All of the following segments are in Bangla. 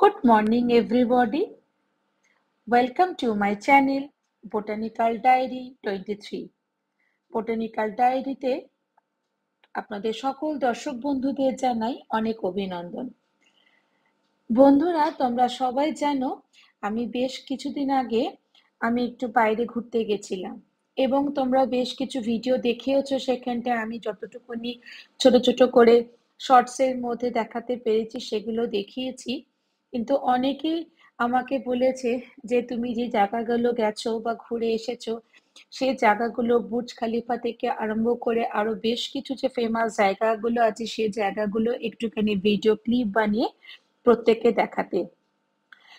Good morning, everybody. Welcome to my channel, Botanical Diary 23. Botanical Diary-তে আপনাদের সকল দর্শক বন্ধুদের জানাই অনেক অভিনন্দন। বন্ধুরা, তোমরা সবাই জানো আমি বেশ কিছুদিন আগে একটু বাইরে ঘুরতে গেছিলাম এবং তোমরা বেশ কিছু ভিডিও দেখেওছো। সেখানটা আমি যতটুকুনি ছোট ছোট করে শর্টসের মধ্যে দেখাতে পেরেছি সেগুলো দেখিয়েছি, কিন্তু অনেকেই আমাকে বলেছে যে তুমি যে জায়গাগুলো গেছো বা ঘুরে এসেছো সেই জায়গাগুলো বুর্জ খলিফা থেকে আরম্ভ করে আরো বেশ কিছু যে ফেমাস জায়গাগুলো আছে সেই জায়গাগুলো একটুখানি ভিডিও ক্লিপ বানিয়ে প্রত্যেককে দেখাতে।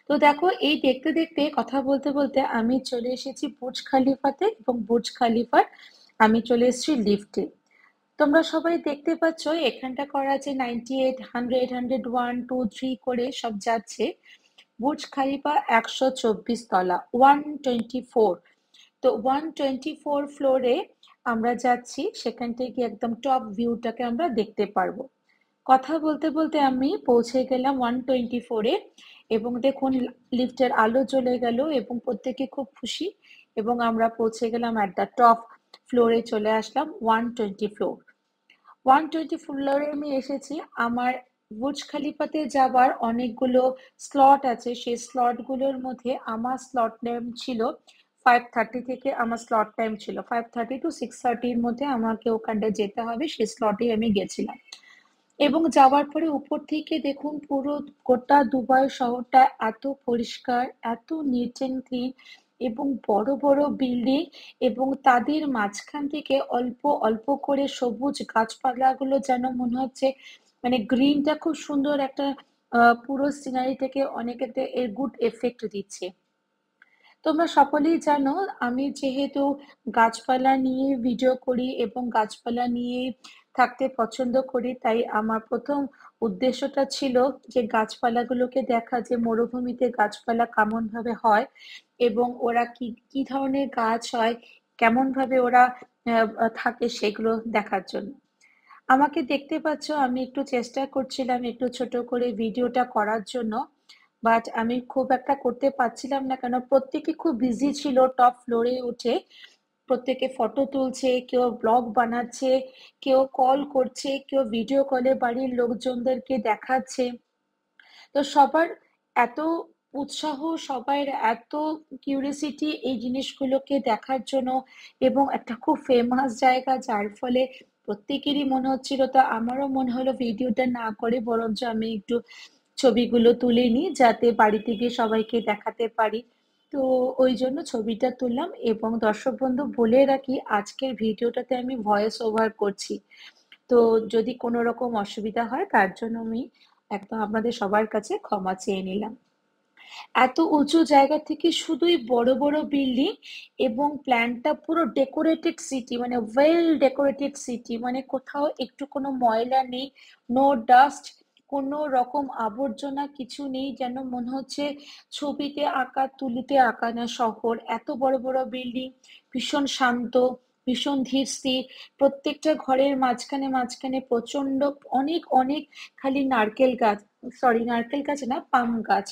তো দেখো, এই দেখতে দেখতে কথা বলতে বলতে আমি চলে এসেছি বুর্জ খলিফাতে এবং বুর্জ খলিফার আমি চলে এসেছি লিফটে। তোমরা সবাই দেখতে পাচ্ছ এখানটা করা আছে 98, 100, 101, 2, 3 করে সব যাচ্ছে। বুর্জ খলিফা 124 তলা, 124। তো 124 ফ্লোরে আমরা যাচ্ছি, সেখান থেকে একদম টপ ভিউটাকে আমরা দেখতে পারবো। কথা বলতে বলতে আমি পৌঁছে গেলাম 124-এ এবং দেখুন লিফটের আলো জ্বলে গেল এবং প্রত্যেকে খুব খুশি এবং আমরা পৌঁছে গেলাম অ্যাট দ্য টপ ফ্লোরে, চলে আসলাম 120 ফ্লোর। 120 ফ্লোরে আমি এসেছি। আমার বুর্জ খলিফাতে যাবার অনেকগুলো স্লট আছে, সেই স্লটগুলোর মধ্যে আমার স্লট টাইম ছিল 5:30 থেকে। আমার স্লট টাইম ছিল 5:30 to 6:30-র মধ্যে আমাকে ওখানটায় যেতে হবে, সেই স্লটেই আমি গেছিলাম। এবং যাওয়ার পরে উপর থেকে দেখুন পুরো গোটা দুবাই শহরটা এত পরিষ্কার, এত নিট অ্যান্ড ক্লিন এবং বড় বড় বিল্ডিং এবং তাদের মাঝখান থেকে অল্প অল্প করে সবুজ গাছপালাগুলো যেন মনে হচ্ছে মানে গ্রিনটা খুব সুন্দর একটা পুরো সিনারিটাকে অনেক একটা গুড এফেক্ট দিচ্ছে। তোমরা সকলেই জানো আমি যেহেতু গাছপালা নিয়ে ভিডিও করি এবং গাছপালা নিয়ে থাকতে পছন্দ করি, তাই আমার প্রথম উদ্দেশ্যটা ছিল যে গাছপালাগুলোকে দেখা, যে মরুভূমিতে গাছপালা কেমন ভাবে হয় এবং ওরা কি কি ধরনের গাছ হয়, কেমন ভাবে ওরা থাকে সেগুলো দেখার জন্য। আমাকে দেখতে পাচ্ছ আমি একটু চেষ্টা করছিলাম একটু ছোট করে ভিডিওটা করার জন্য, বাট আমি খুব একটা করতে পারছিলাম না, কেন প্রত্যেকে খুব বিজি ছিল টপ ফ্লোরে উঠে। প্রত্যেকে ফটো তুলছে, কেউ ব্লগ বানাচ্ছে, কেউ কল করছে, কেউ ভিডিও কলে বাড়ির লোকজনদেরকে দেখাচ্ছে। তো সবার এত উৎসাহ, সবার এত কিউরিয়াসিটি এই জিনিসগুলোকে দেখার জন্য এবং একটা খুব ফেমাস জায়গা, যার ফলে প্রত্যেকেরই মনে হচ্ছিল, তো আমারও মনে হলো ভিডিওটা না করে বরঞ্চ আমি একটু ছবিগুলো তুলে নিই যাতে বাড়িতে গিয়ে সবাইকে দেখাতে পারি। তো ওই জন্য ছবিটা তুললাম এবং দর্শক বন্ধু বলে রাখি আজকের ভিডিওটাতে আমি ভয়েস ওভার করছি। তো যদি কোনো রকম অসুবিধা হয় তার জন্য আমি একদম আপনাদের সবার কাছে ক্ষমা চেয়ে নিলাম। এত উঁচু জায়গা থেকে শুধুই বড় বড় বিল্ডিং এবং প্ল্যানটা পুরো ডেকোরেটেড সিটি, মানে ওয়েল ডেকোরেটেড সিটি, মানে কোথাও একটু কোনো ময়লা নেই, নো ডাস্ট, কোনো রকম আবর্জনা কিছু নেই, যেন মনে হচ্ছে ছবিতে আঁকা তুলিতে আঁকা না শহর। এত বড় বড় বিল্ডিং, ভীষণ শান্ত, ভীষণ ধীর স্থির। প্রত্যেকটা ঘরের মাঝখানে মাঝখানে প্রচন্ড অনেক অনেক খালি নারকেল গাছ, সরি নারকেল গাছ না, পাম গাছ,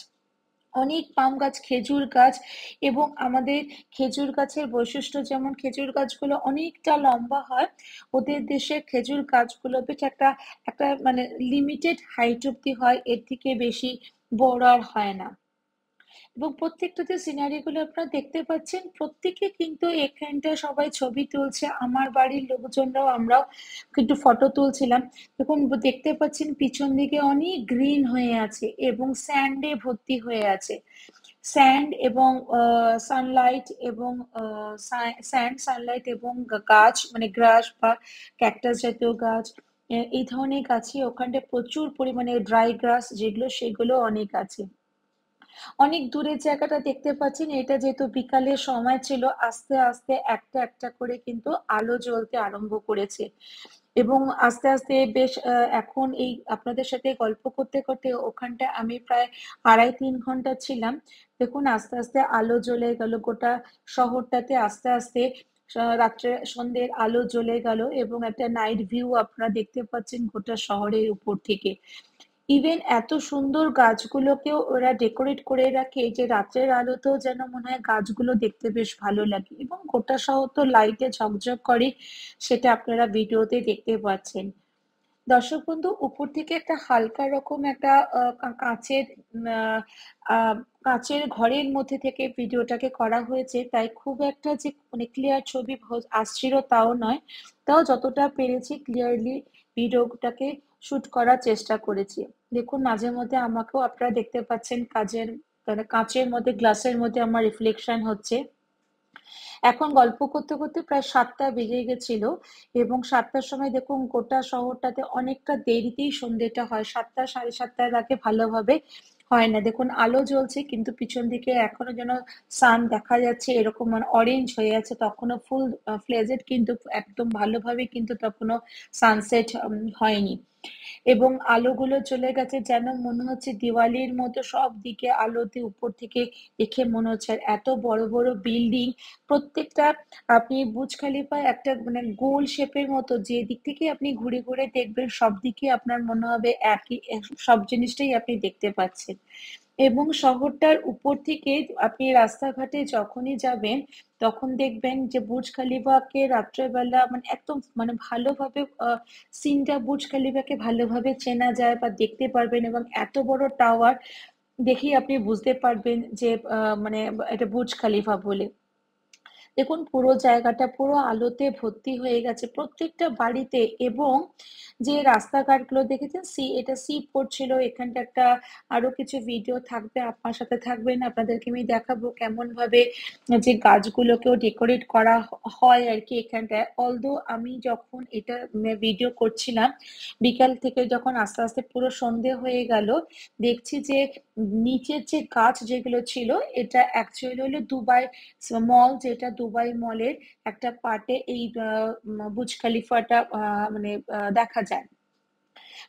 অনেক পাম গাছ, খেজুর গাছ। এবং আমাদের খেজুর গাছের বৈশিষ্ট্য যেমন খেজুর গাছগুলো অনেকটা লম্বা হয়, ওদের দেশের খেজুর গাছগুলো বেশ একটা একটা মানে লিমিটেড হাইট অব্দি হয়, এর থেকে বেশি বড় আর হয় না। এবং প্রত্যেকটা যে সিনারি গুলো আপনারা দেখতে পাচ্ছেন, প্রত্যেকে কিন্তু এখানটা সবাই ছবি তুলছে। আমার বাড়ির লোকজনরাও, আমরাও কিন্তু ফটো তুলছিলাম। দেখুন দেখতে পাচ্ছেন পিছন দিকে অনেক গ্রিন হয়ে আছে এবং স্যান্ডে ভর্তি হয়ে আছে। স্যান্ড এবং সানলাইট এবং স্যান্ড, সানলাইট এবং গাছ, মানে গ্রাস বা ক্যাকটাস জাতীয় গাছ, এই ধরনের গাছই ওখানটা প্রচুর পরিমাণে, ড্রাই গ্রাস যেগুলো সেগুলো অনেক আছে। অনেক দূরের জায়গাটা দেখতে পাচ্ছেন, এটা যেহেতু বিকালের সময় ছিল, আস্তে আস্তে একটা একটা করে কিন্তু আলো জ্বলতে আরম্ভ করেছে এবং আস্তে আস্তে বেশ এখন এই আপনাদের সাথে গল্প করতে করতে ওখানটা আমি প্রায় 2.5-3 ঘন্টা ছিলাম। দেখুন আস্তে আস্তে আলো জ্বলে গেল গোটা শহরটাতে, আস্তে আস্তে রাত্রে সন্ধ্যের আলো জ্বলে গেল এবং একটা নাইট ভিউ আপনারা দেখতে পাচ্ছেন গোটা শহরের উপর থেকে। ইভেন এত সুন্দর গাছগুলোকেও ওরা ডেকোরেট করে রাখে যে রাত্রের আলোতেও যেন মনে হয় গাছগুলো দেখতে বেশ ভালো লাগে, এবং গোটা শহর তো লাইটে ঝকঝক করে, সেটা আপনারা ভিডিওতে দেখতে পাচ্ছেন। দর্শক বন্ধু, উপর থেকে একটা হালকা রকম একটা কাঁচের আহ, আহ, কাঁচের ঘরের মধ্যে থেকে ভিডিওটাকে করা হয়েছে, তাই খুব একটা যে মানে ক্লিয়ার ছবি আসছিল তাও নয়। তাও যতটা পেরেছি ক্লিয়ারলি ভিডিওটাকে শুট করার চেষ্টা করেছি। দেখুন, মাঝে মধ্যে আমাকেও আপনারা দেখতে পাচ্ছেন মানে কাঁচের মধ্যে, গ্লাসের মধ্যে আমার রিফ্লেকশন হচ্ছে। এখন গল্প করতে করতে প্রায় 7টা বেজে গেছিল, এবং 7টার সময় দেখুন গোটা শহরটাতে অনেকটা দেরিতেই সন্ধ্যেটা হয়, 7টা 7:30টার আগে ভালোভাবে হয় না। দেখুন আলো জ্বলছে, কিন্তু পিছন দিকে এখনো যেন সান দেখা যাচ্ছে, এরকম মানে অরেঞ্জ হয়ে আছে, তখনও ফুল ফ্লেজেড, কিন্তু একদম ভালোভাবে কিন্তু তখনও সানসেট হয়নি। এবং আলোগুলো চলে গেছে, যেন মনে হচ্ছে দিওয়ালির মতো সব দিকে আলোতে উপর থেকে দেখে মনে হচ্ছে। আর এত বড় বড় বিল্ডিং, প্রত্যেকটা আপনি বুর্জ খলিফা একটা মানে গোল শেপের মতো, যে দিক থেকে আপনি ঘুরে ঘুরে দেখবেন সব দিকে আপনার মনে হবে একই, সব জিনিসটাই আপনি দেখতে পাচ্ছেন। এবং শহরটার উপর থেকে আপনি রাস্তাঘাটে যখনই যাবেন, তখন দেখবেন যে বুর্জ খলিফাকে রাত্রেবেলা মানে একদম মানে ভালোভাবে সিনটা, বুর্জ খলিফাকে ভালোভাবে চেনা যায় বা দেখতে পারবেন, এবং এত বড় টাওয়ার দেখেই আপনি বুঝতে পারবেন যে মানে এটা বুর্জ খলিফা বলে। দেখুন পুরো জায়গাটা পুরো আলোতে ভর্তি হয়ে গেছে প্রত্যেকটা বাড়িতে। এবং যে রাস্তাঘাটগুলো দেখেছেন, এটা সি পড়ছিল এখানটা একটা। আরো কিছু ভিডিও থাকবে, আপনার সাথে থাকবেন, আপনাদেরকে আমি দেখাবো কেমন ভাবে যে গাছগুলোকেও ডেকোরেট করা হয় আর কি এখানটায়। অলদো আমি যখন এটা ভিডিও করছিলাম, বিকাল থেকে যখন আস্তে আস্তে পুরো সন্ধে হয়ে গেল, দেখছি যে নিচের যে গাছ যেগুলো ছিল, এটা অ্যাকচুয়ালি হলো দুবাই মল, যেটা দুবাই মলের একটা পার্টে এই বুর্জ খলিফাটা মানে দেখা যায়।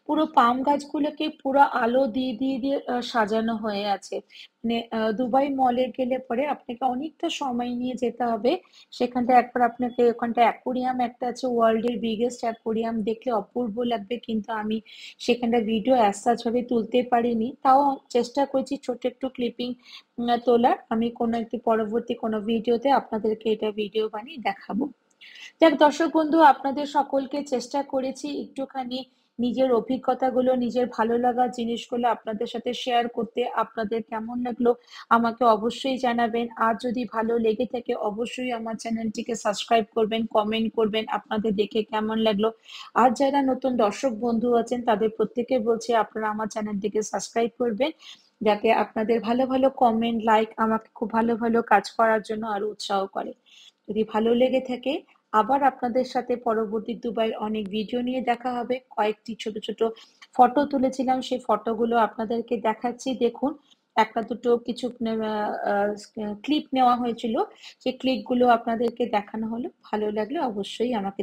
পুরো পাম গাছগুলোকে পুরো আলো দিয়ে দিয়ে দিয়ে সাজানো হয়ে আছে। মানে দুবাই মলে গেলে পরে আপনাকে অনেকটা সময় নিয়ে যেতে হবে। সেখানটা একবার আপনাকে, ওখানটা অ্যাকোরিয়াম একটা আছে, ওয়ার্ল্ডের বিগেস্ট অ্যাকোরিয়াম, দেখলে অপূর্ব লাগবে, কিন্তু আমি সেখানটা ভিডিও অ্যাজ সাচ ভাবে তুলতে পারিনি। তাও চেষ্টা করেছি ছোট একটু ক্লিপিং তোলার। আমি কোনো একটি পরবর্তী কোনো ভিডিওতে আপনাদেরকে এটা ভিডিও বানিয়ে দেখাবো। যাক দর্শক বন্ধু, আপনাদের সকলকে চেষ্টা করেছি একটুখানি নিজের অভিজ্ঞতাগুলো, নিজের ভালো লাগা জিনিসগুলো আপনাদের সাথে শেয়ার করতে। আপনাদের কেমন লাগলো আমাকে অবশ্যই জানাবেন। আর যদি ভালো লেগে থাকে অবশ্যই আমার চ্যানেলটিকে সাবস্ক্রাইব করবেন, কমেন্ট করবেন আপনাদের দেখে কেমন লাগলো। আর যারা নতুন দর্শক বন্ধু আছেন তাদের প্রত্যেকে বলছি আপনারা আমার চ্যানেলটিকে সাবস্ক্রাইব করবেন, যাতে আপনাদের ভালো ভালো কমেন্ট, লাইক আমাকে খুব ভালো ভালো কাজ করার জন্য আরো উৎসাহ করে। যদি ভালো লেগে থাকে, আবার আপনাদের সাথে পরবর্তী দুবাইয়ের অনেক ভিডিও নিয়ে দেখা হবে। কয়েকটি ছোট ছোট ফটো তুলেছিলাম, সেই ফটোগুলো আপনাদেরকে দেখাচ্ছি। দেখুন, একটা দুটো কিছু ক্লিপ নেওয়া হয়েছিল, সেই ক্লিপগুলো আপনাদেরকে দেখানো হলো। ভালো লাগলে অবশ্যই আমাকে